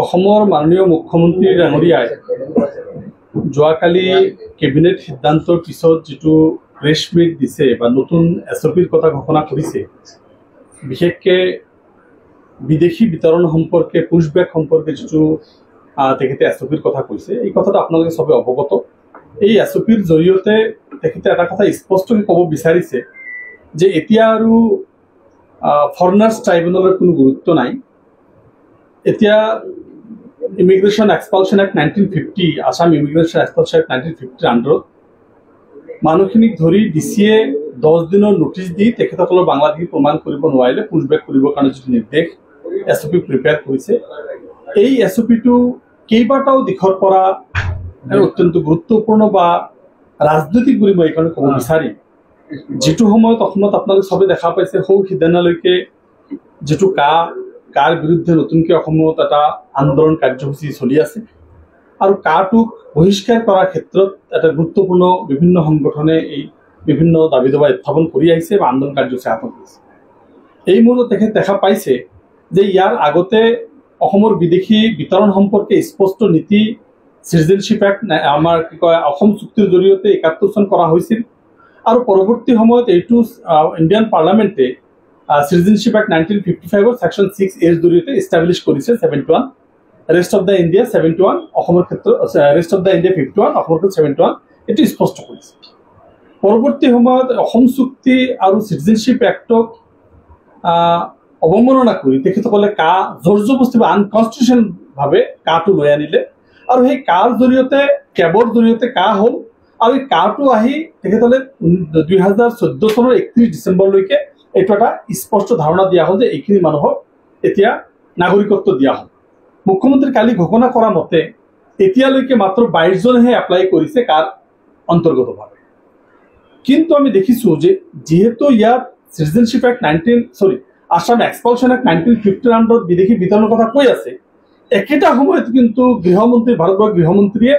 অসমৰ মাননীয় মুখ্যমন্ত্ৰী ডাঙৰীয়াই যোৱাকালি কেবিনেট সিদ্ধান্তৰ পিছত যিটো প্ৰেছ মিট দিছে বা নতুন এছঅপিৰ কথা ঘোষণা কৰিছে, বিশেষকৈ বিদেশী বিতৰণ সম্পৰ্কে পুশবেক সম্পৰ্কে যিটো তেখেতে এছঅপিৰ কথা কৈছে, এই কথাটো আপোনালোকে সবে অৱগত। এই এছঅপিৰ জৰিয়তে তেখেতে এটা কথা স্পষ্টকৈ ক'ব বিচাৰিছে যে এতিয়া আৰু ফৰেনাৰ্ছ ট্ৰাইব্যুনেলৰ কোনো গুৰুত্ব নাই। এতিয়া immigration এক্সপালশ্যন act 1950, Assam immigration এক্সপালশ্যন act 1950 আণ্ডাৰত মানুহখিনিক ধৰি ডিচিয়ে 10 দিনৰ নোটিছ দি তেখেতসকলৰ বাংলাদেশী প্ৰমাণ কৰিব নোৱাৰিলে পুশবেক কৰিবৰ কাৰণে যিটো নিৰ্দেশ এছঅপি প্ৰিপেয়াৰ কৰিছে, এই এছঅপিটো কেইবাটাও দিশৰ পৰা অত্যন্ত গুৰুত্বপূৰ্ণ বা ৰাজনৈতিক বুলি মই এইকাৰণে ক'ব বিচাৰিম। যিটো সময়ত অসমত আপোনালোকে সবে দেখা পাইছে, সৌ সিদিনালৈকে যিটো কাৰ বিৰুদ্ধে নতুনকৈ অসমত এটা আন্দোলন কাৰ্যসূচী চলি আছে আৰু কাটোক বহিষ্কাৰ কৰাৰ ক্ষেত্ৰত এটা গুৰুত্বপূৰ্ণ বিভিন্ন সংগঠনে এই বিভিন্ন দাবী দাবা উত্থাপন কৰি আহিছে বা আন্দোলন কাৰ্যসূচী হাতত লৈছে। এই মুহূৰ্তত তেখেত দেখা পাইছে যে ইয়াৰ আগতে অসমৰ বিদেশী বিতৰণ সম্পৰ্কে স্পষ্ট নীতি চিটিজেনশ্বিপ এক্ট আমাৰ কি কয় অসম চুক্তিৰ জৰিয়তে 71 চন কৰা হৈছিল আৰু পৰৱৰ্তী সময়ত এইটো ইণ্ডিয়ান পাৰ্লামেণ্টে চিটিজেনশ্বিপ এক্ট 1955 সেকশন 6A জৰিয়তে এষ্টাব্লিছ কৰিছে 71, ৰেষ্ট অফ দ্য ইণ্ডিয়া 71, অসমৰ ক্ষেত্ৰত ৰেষ্ট অফ দ্য ইণ্ডিয়া 51, অসমৰ ক্ষেত্ৰত 71, এইটো স্পষ্ট কৰিছে। পৰৱৰ্তী সময়ত অসম চুক্তি আৰু চিটিজেনশ্বিপ এক্টক অৱমাননা কৰি তেখেতসকলে জোৰ জবৰদস্তি বা আনকনষ্টিটিউচনেলভাৱে কাটো লৈ আনিলে আৰু সেই কাৰ জৰিয়তে কেবৰ জৰিয়তে হ'ল আৰু এই কাটো আহি তেখেতসকলে 2014 চনৰ 31 ডিচেম্বৰলৈকে এইটো এটা স্পষ্ট ধাৰণা দিয়া হ'ল যে এইখিনি মানুহক এতিয়া নাগৰিকত্ব দিয়া হ'ল। মুখ্যমন্ত্ৰী কালি ঘোষণা কৰা মতে এতিয়ালৈকে মাত্ৰ 22 জনেহে এপ্লাই কৰিছে কাৰ অন্তৰ্গতভাৱে। কিন্তু আমি দেখিছোঁ যে যিহেতু ইয়াত চিটিজেনশ্বিপ এক্ট আসাম এক্সপালশ্যন এক্ট 1950 আণ্ডাৰত বিদেশী বিতৰণৰ কথা কৈ আছে, একেটা সময়ত কিন্তু গৃহমন্ত্ৰী ভাৰতবৰ্ষৰ গৃহমন্ত্ৰীয়ে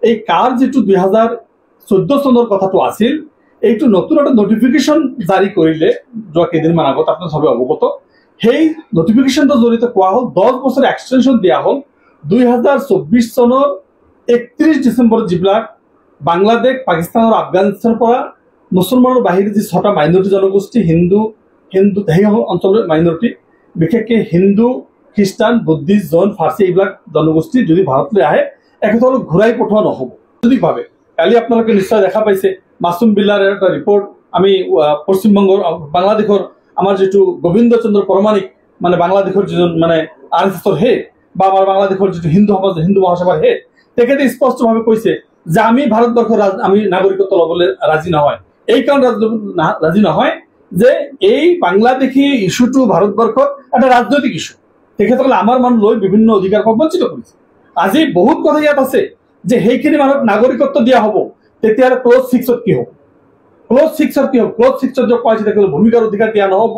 এই কাৰ যিটো 2014 চনৰ কথাটো আছিল, এইটো নতুন এটা নটিফিকেশ্যন জাৰি কৰিলে যোৱা কেইদিনমান আগত, আপোনালোকে সবে অৱগত। সেই নটিফিকেশ্যনটোৰ জৰিয়তে কোৱা হ'ল 10 বছৰ এক্সটেনশ্যন দিয়া হ'ল 2024 চনৰ 31 ডিচেম্বৰত যিবিলাক বাংলাদেশ, পাকিস্তান আৰু আফগানিস্তানৰ পৰা মুছলমানৰ বাহিৰে যি 6টা মাইনৰিটি জনগোষ্ঠী, হিন্দু সেই অঞ্চলৰ মাইনৰিটি, বিশেষকৈ হিন্দু, খ্ৰীষ্টান, বুদ্ধিষ্ট, জৈন, ফাৰ্চী এইবিলাক জনগোষ্ঠী যদি ভাৰতলৈ আহে এখেতসকলক ঘূৰাই পঠোৱা নহ'ব। যদিভাৱে কালি আপোনালোকে নিশ্চয় দেখা পাইছে মাছুম বিল্লাৰ এটা ৰিপৰ্ট, আমি পশ্চিমবংগৰ বাংলাদেশৰ আমাৰ যিটো গোবিন্দ চন্দ্ৰ পৰমাণিক মানে বাংলাদেশৰ যিজন মানে RSSৰ হেড বা আমাৰ বাংলাদেশৰ যিটো হিন্দু মহাসভাৰ হেড, তেখেতে স্পষ্টভাৱে কৈছে যে আমি ভাৰতবৰ্ষৰ আমি নাগৰিকত্ব ল'বলৈ ৰাজি নহয়। এই কাৰণ ৰাজি নহয় যে এই বাংলাদেশী ইস্যুটো ভাৰতবৰ্ষত এটা ৰাজনৈতিক ইস্যু, তেখেতসকলে আমাৰ মানুহ লৈ বিভিন্ন অধিকাৰ পৰা বঞ্চিত কৰিছে। আজি বহুত কথা ইয়াত আছে যে সেইখিনি মানুহক নাগৰিকত্ব দিয়া হ'ব, তেতিয়াহ'লে ক্লজ 6ত কি হ'ব? ক্লজ 6ত কি হ'ব? ক্লজ 6ত যে কোৱা হৈছে তেখেতসকলক ভূমিকাৰ অধিকাৰ দিয়া নহ'ব,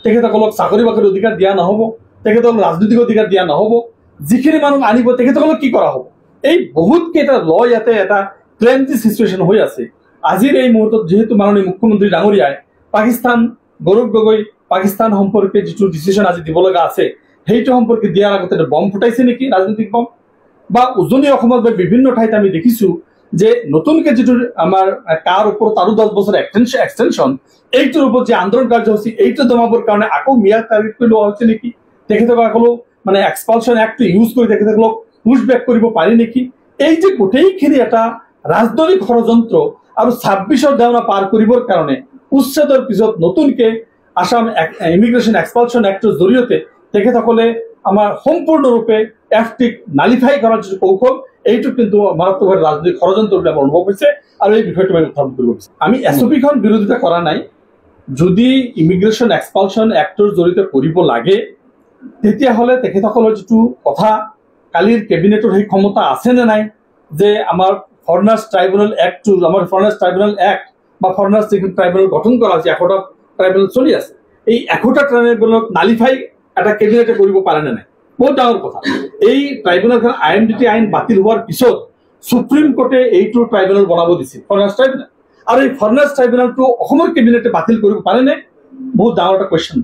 তেখেতসকলক চাকৰি বাকৰিৰ অধিকাৰ দিয়া নহ'ব, তেখেতসকলক ৰাজনৈতিক অধিকাৰ দিয়া নহ'ব। যিখিনি মানুহ আনিব তেখেতসকলক কি কৰা হ'ব? এই বহুত কেইটা ইয়াতে এটা ট্ৰেঞ্জি চিচুৱেশ্যন হৈ আছে। আজিৰ এই মুহূৰ্তত যিহেতু মাননীয় মুখ্যমন্ত্ৰী ডাঙৰীয়াই পাকিস্তান, গৌৰৱ গগৈ পাকিস্তান সম্পৰ্কে যিটো ডিচিশ্যন আজি দিব লগা আছে, সেইটো সম্পৰ্কে দিয়াৰ আগতে বম ফুটাইছে নেকি, ৰাজনৈতিক বম? বা উজনি অসমত বা বিভিন্ন ঠাইত আমি দেখিছোঁ যে নতুনকৈ যিটো আমাৰ কাৰ ওপৰত আৰু 10 বছৰ এক্সটেনশ্যন, এইটোৰ ওপৰত যে আন্দোলন কাৰ্যসূচী এইটো দমাবৰ কাৰণে আকৌ মিয়াদ টাৰ্গেট কৰি লোৱা হৈছে নেকি? তেখেতসকলক মানে এক্সপালশ্যন এক্টটো ইউজ কৰি তেখেতসকলক পুশবেক কৰিব পাৰি নেকি? এই যে গোটেইখিনি এটা ৰাজনৈতিক ষড়যন্ত্ৰ আৰু 26ৰ দেওনা পাৰ কৰিবৰ কাৰণে উচ্ছেদৰ পিছত নতুনকৈ আসাম ইমিগ্ৰেশ্যন এক্সপালশ্যন এক্টৰ জৰিয়তে তেখেতসকলে আমাৰ সম্পূৰ্ণৰূপে এফটিক নালিফাই কৰাৰ যিটো কৌশল, এইটো কিন্তু মাৰাত্মকভাৱে ৰাজনৈতিক ষড়যন্ত্ৰ বুলি আমাৰ অনুভৱ হৈছে আৰু এই বিষয়টো আমি উত্থাপন কৰিব বিচাৰিছোঁ। আমি এছঅপিখন বিৰোধিতা কৰা নাই। যদি ইমিগ্ৰেশ্যন এক্সপালশ্যন এক্টৰ জৰিয়তে কৰিব লাগে তেতিয়াহ'লে তেখেতসকলৰ যিটো কথা কালিৰ কেবিনেটৰ সেই ক্ষমতা আছেনে নাই যে আমাৰ ফৰেনাৰ্ছ ট্ৰাইব্যুনেল এক্টটো, আমাৰ ফৰেনাৰ্ছ ট্ৰাইব্যুনেল এক্ট বা ফৰেনাৰ্ছ ট্ৰাইব্যুনেল গঠন কৰা হৈছে, 1টা ট্ৰাইব্যুনেল চলি আছে, এই 1টা ট্ৰাইব্যুনেলক নালিফাই এটা কেবিনেটে কৰিব পাৰে নে নাই? বহুত ডাঙৰ কথা। এই ট্ৰাইব্যুনেলখন IMDT আইন বাতিল হোৱাৰ পিছত সুপ্ৰিম কোৰ্টে এইটো ট্ৰাইব্যুনেল বনাব দিছিল, ফৰেনাৰ্ছ ট্ৰাইব্যুনেল, আৰু এই ফৰেনাৰ্ছ ট্ৰাইব্যুনেলটো অসমৰ কেবিনেটে বাতিল কৰিব পাৰেনে? বহুত ডাঙৰ এটা কুৱেশ্যন।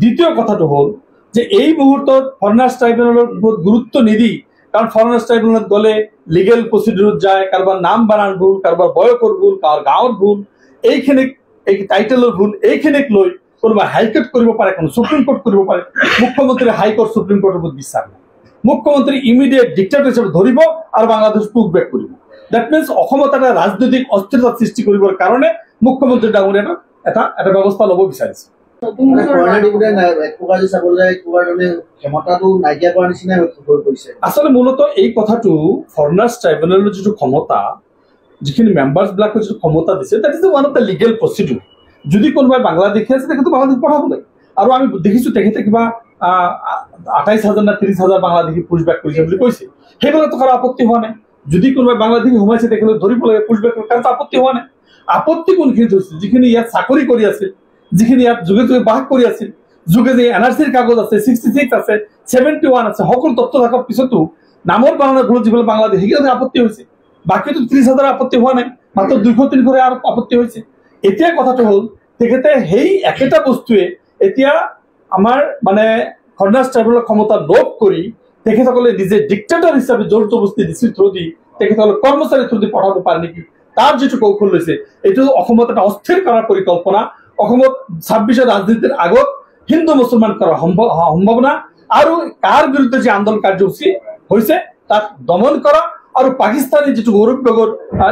দ্বিতীয় কথাটো হ'ল যে এই মুহূৰ্তত ফৰেনাৰ্ছ ট্ৰাইব্যুনেলৰ ওপৰত গুৰুত্ব নিদি, কাৰণ ফৰেনাৰ্ছ ট্ৰাইব্যুনেলত গ'লে লিগেল প্ৰচিডিউৰত যায়, কাৰোবাৰ নাম বানান ভুল, কাৰোবাৰ বয়সৰ ভুল, কাৰোবাৰ গাঁৱৰ ভুল, এইখিনিক এই টাইটেলৰ ভুল, এইখিনিক লৈ কোনোবা হাইকোৰ্ট কৰিব পাৰে, কোনো সুপ্ৰিম কোৰ্ট কৰিব পাৰে। মুখ্যমন্ত্ৰী হাইকোৰ্ট সুপ্ৰিম কোৰ্টৰ ওপৰত বিশ্বাস নাই। মুখ্যমন্ত্ৰী ইমিডিয়েট ডিক্টেটৰ হিচাপে ধৰিব আৰু বাংলাদেশ পুক বেক কৰিব। দ্যাট মিনছ অসমত এটা ৰাজনৈতিক অস্থিৰতা সৃষ্টি কৰিবৰ কাৰণে মুখ্যমন্ত্ৰী ডাঙৰীয়া এটা ব্যৱস্থা ল'ব বিচাৰিছে। আচলতে মূলত এই কথাটো ফৰেনাৰ্ছ ট্ৰাইব্যুনেলৰ যিটো ক্ষমতা, যিখিনি মেম্বাৰ্ছ বিলাকৰ যিটো ক্ষমতা দিছে, that is one of the legal procedure. যদি কোনোবাই বাংলাদেশী আছে তেখেতক বাংলাদেশ পঠাব লাগে। আৰু আমি দেখিছোঁ তেখেতে কিবা 28,000 না 30,000 বাংলাদেশী পুছবেক কৰিছে বুলি কৈছে, সেইবিলাকতো কাৰো আপত্তি হোৱা নাই। যদি কোনোবাই বাংলাদেশী সোমাইছে তেখেতক ধৰিব লাগে পুছবেক, কাৰণ আপত্তি হোৱা নাই। আপত্তি কোনখিনি হৈছিল? যিখিনি ইয়াত চাকৰি কৰি আছিল, যিখিনি ইয়াত যুগে যুগে বাস কৰি আছিল, যুগে যে NRCৰ কাগজ আছে, 66 আছে, 71 আছে, সকলো তথ্য থকাৰ পিছতো নামৰ বানানৰ ভুল যিবিলাক বাংলাদেশ, সেইবিলাক আপত্তি হৈছে। বাকীতো 30,000 আপত্তি হোৱা নাই, মাত্ৰ 200-300 আৰু আপত্তি হৈছে। এতিয়া কথাটো হ'ল তেখেতে সেই একেটা বস্তুৱে এতিয়া আমাৰ মানে ফৰেনাৰ্ছ ট্ৰাইব্যুনেলৰ ক্ষমতা লোভ কৰি তেখেতসকলে নিজে ডিক্টেটৰ হিচাপে জোৰ জবস্তি ডিচিৰ থ্ৰু দি তেখেতসকলে কৰ্মচাৰী থ্ৰু দি পঠাব পাৰে নেকি, তাৰ যিটো কৌশল লৈছে, এইটো অসমত এটা অস্থিৰ কৰাৰ পৰিকল্পনা। অসমত 26ৰ ৰাজনীতিৰ আগত হিন্দু মুছলমান কৰাৰ সম্ভাৱনা আৰু তাৰ বিৰুদ্ধে যি আন্দোলন কাৰ্যসূচী হৈছে তাক দমন কৰা আৰু পাকিস্তানী যিটো গৌৰৱৰ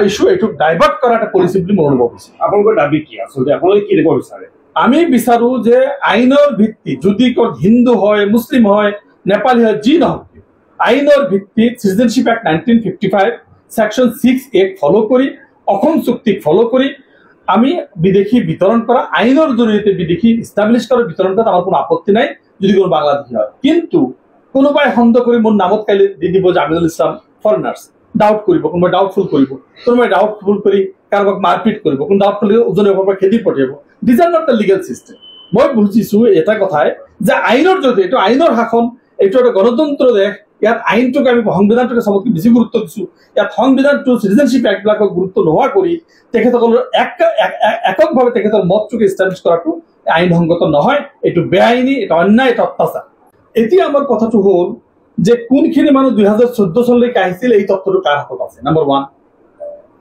ইস্যু, এইটোক ডাইভাৰ্ট কৰা এটা পলিচি বুলি মই অনুভৱ কৰিছোঁ। আপোনালোকৰ দাবী কি আচলতে, আপোনালোকে কি দেখুৱাব বিচাৰে? আমি বিচাৰো যে আইনৰ ভিত্তি, যদি হিন্দু হয়, মুছলিম হয়, নেপালী হয়, যি নহওক, আইনৰ ভিত্তিত চিটিজেনশ্বিপ এক্ট 1955 সেকশন 6A ফলো কৰি, অসম চুক্তিক ফলো কৰি আমি বিদেশী বিতৰণ কৰা, আইনৰ জৰিয়তে বিদেশী ইষ্টাব্লিছ কৰা বিতৰণ কৰাত আমাৰ কোনো আপত্তি নাই যদি কোনো বাংলাদেশী হয়। কিন্তু কোনোবাই সন্দেহ কৰি মোৰ নামত কাইলৈ দি দিব যে আমিনুল ইছলাম ফৰেনাৰ্ছ, ডাউট কৰিব, কোনোবাই ডাউটফুল কৰিব, কোনোবাই ডাউটফুল কৰি কাৰোবাক মাৰপিট কৰিব, কোনো ডাউটফুল ওজনৰ পৰা খেদি পঠিয়াব। These are not the legal system. মই বুজিছো এটা কথাই যে আইনৰ জৰিয়তে, এইটো আইনৰ শাসন, এইটো এটা গণতন্ত্ৰ দেশ, ইয়াত আইনটোক আমি সংবিধানটোকে চবতকে বেছি গুৰুত্ব দিছোঁ। ইয়াত সংবিধানটো চিটিজেনশ্বিপ এক্টবিলাকক গুৰুত্ব নোহোৱা কৰি তেখেতসকলৰ এককভাৱে তেখেতৰ মতটোকে ইষ্টাব্লিছ কৰাটো আইনসংগত নহয়, এইটো বেআইনী, এটা অন্যায়, এটা অত্যাচাৰ। এতিয়া আমাৰ কথাটো হ'ল যে কোনখিনি মানুহ 2014 চনলৈকে আহিছিল, এই তথ্যটো কাৰ হাতত আছে, নম্বৰ 1।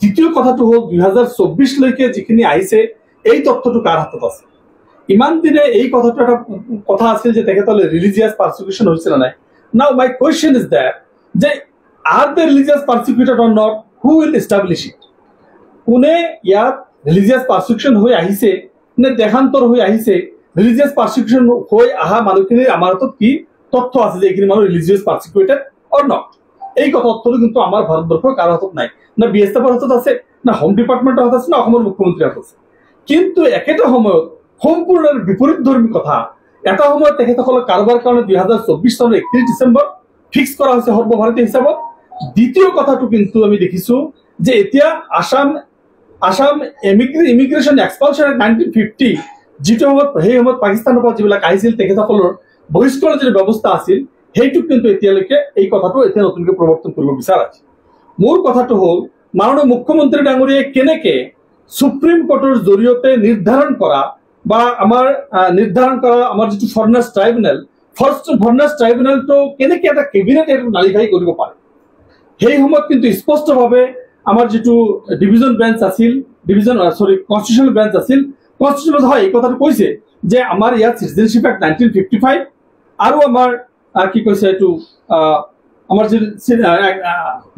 দ্বিতীয় কথাটো হ'ল 2024লৈকে যিখিনি আহিছে এই তথ্যটো কাৰ হাতত আছে। ইমান দিনে এই কথাটো এটা কথা আছিল যে তেখেতসকলে ৰিলিজিয়াছ পাৰ্চিকিউশ্যন হৈছিল নাই। Now my question is that are they religious persecuted or not? Who will establish it? কোনে ইয়াত ৰিলিজিয়াছ পাৰ্চিকিউশ্যন হৈ আহিছে নে দেশান্তৰ হৈ আহিছে? ৰিলিজিয়াছ পাৰ্চিকিউশ্যন হৈ অহা মানুহখিনিৰ আমাৰ হাতত কি তথ্য আছে যে এইখিনি মানুহ ৰিলিজিয়াছ পাৰ্চিকিউটেড অৰ নট? এই তথ্যটো কিন্তু আমাৰ ভাৰতবৰ্ষৰ কাৰো হাতত নাই। না BSFৰ হাতত আছে, না হোম ডিপাৰ্টমেণ্টৰ হাতত আছে, না অসমৰ মুখ্যমন্ত্ৰীৰ হাতত আছে। কিন্তু একেটা সময়ত সম্পূৰ্ণ বিপৰীতধৰ্মী কথা, এটা সময়ত তেখেতসকলক কাৰোবাৰ কাৰণে 2024 চনৰ 31 ডিচেম্বৰ ফিক্স কৰা হৈছে সৰ্বভাৰতীয় হিচাপত। দ্বিতীয় কথাটো কিন্তু আমি দেখিছো যে এতিয়া আসাম ইমিগ্ৰেশ্যন এক্সপালশ্যন এক্ট 1950, যিটো সময়ত সেই সময়ত পাকিস্তানৰ পৰা যিবিলাক আহিছিল তেখেতসকলৰ বহিষ্কৰণৰ যিটো ব্যৱস্থা আছিল, সেইটোক কিন্তু এতিয়ালৈকে এই কথাটো এতিয়া নতুনকৈ প্ৰৱৰ্তন কৰিব বিচৰা হৈছে। মোৰ কথাটো হ'ল মাননীয় মুখ্যমন্ত্ৰী ডাঙৰীয়াই কেনেকে সুপ্ৰিম কোৰ্টৰ জৰিয়তে নিৰ্ধাৰণ কৰা বা আমাৰ যিটো ফৰেনাৰ্ছ ট্ৰাইব্যুনেল, ফৰেনাৰ্ছ ট্ৰাইব্যুনেলটো কেনেকে এটা কেবিনেট নালিফাই কৰিব পাৰে। সেই সময়ত কিন্তু স্পষ্টভাৱে আমাৰ যিটো ডিভিজন বেঞ্চ আছিল, কনষ্টিটিউশ্যনেল বেঞ্চ আছিল, কনষ্টিটিউশ্যনেল হয় এই কথাটো কৈছে যে আমাৰ ইয়াত চিটিজেনশ্বিপ এক্ট 1955 আৰু আমাৰ কি কৈছে এইটো আমাৰ যি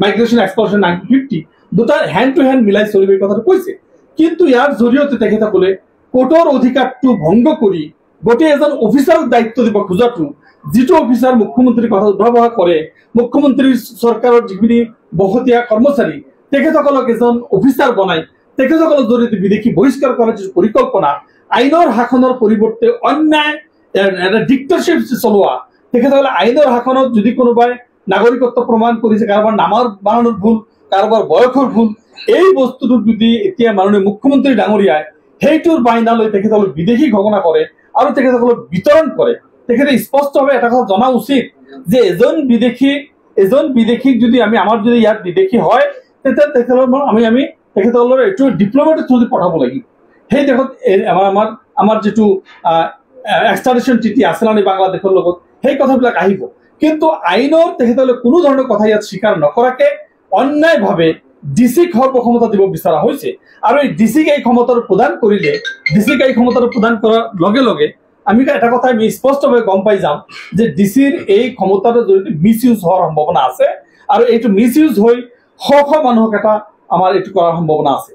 মাইগ্ৰেশ্যন এক্সপালশ্যন 1950 দুটা হেণ্ড টু হেণ্ড মিলাই চলিব এই কথাটো কৈছে। কিন্তু ইয়াৰ জৰিয়তে তেখেতসকলে কোৰ্টৰ অধিকাৰটো ভংগ কৰি গোটেই এজন অফিচাৰক দায়িত্ব দিব খোজাটো, যিটো অফিচাৰ মুখ্যমন্ত্ৰীৰ কথা ব্যৱহাৰ কৰে, মুখ্যমন্ত্ৰীৰ চৰকাৰৰ যিখিনি বহতীয়া কৰ্মচাৰী তেখেতসকলক এজন অফিচাৰ বনাই তেখেতসকলৰ জৰিয়তে বিদেশী বহিষ্কাৰ কৰাৰ যিটো পৰিকল্পনা, আইনৰ শাসনৰ পৰিৱৰ্তে অন্যায় এটা ডিক্টেটৰশ্বিপ চলোৱা, তেখেতসকলে আইনৰ শাসনত যদি কোনোবাই নাগৰিকত্ব প্ৰমাণ কৰিছে, কাৰোবাৰ নামৰ বানানৰ ভুল, কাৰোবাৰ বয়সৰ ভুল, এই বস্তুটো যদি এতিয়া মাননীয় মুখ্যমন্ত্ৰী ডাঙৰীয়াই সেইটোৰ বাহিনা লৈ তেখেতসকলক বিদেশী ঘোষণা কৰে আৰু তেখেতসকলক বিতৰণ কৰে, তেখেতে স্পষ্টভাৱে এটা কথা জনা উচিত যে এজন বিদেশীক যদি আমাৰ যদি ইয়াত বিদেশী হয় তেতিয়া তেখেতসকলৰ এইটো ডিপ্ল'মেটিক থ্ৰুদি পঠাব লাগিব। সেই দেশত আমাৰ যিটো এক্সট্ৰাডিশ্যন ট্ৰিটি আছে নাই বাংলাদেশৰ লগত, সেই কথাবিলাক আহিব। কিন্তু আইনৰ তেখেতসকলে কোনো ধৰণৰ কথা ইয়াত স্বীকাৰ নকৰাকে অন্যায়ভাৱে ডিচিক সৰ্বক্ষমতা দিব বিচৰা হৈছে। আৰু এই ডিচিক এই ক্ষমতাটো প্ৰদান কৰিলে, ডিচিক এই ক্ষমতাটো প্ৰদান কৰাৰ লগে লগে আমি এটা কথা আমি স্পষ্টভাৱে গম পাই যাম যে ডিচিৰ এই ক্ষমতাটো জৰিয়তে মিছ ইউজ হোৱাৰ সম্ভাৱনা আছে, আৰু এইটো মিছ ইউজ হৈ শ শ মানুহক এটা আমাৰ এইটো কৰাৰ সম্ভাৱনা আছে।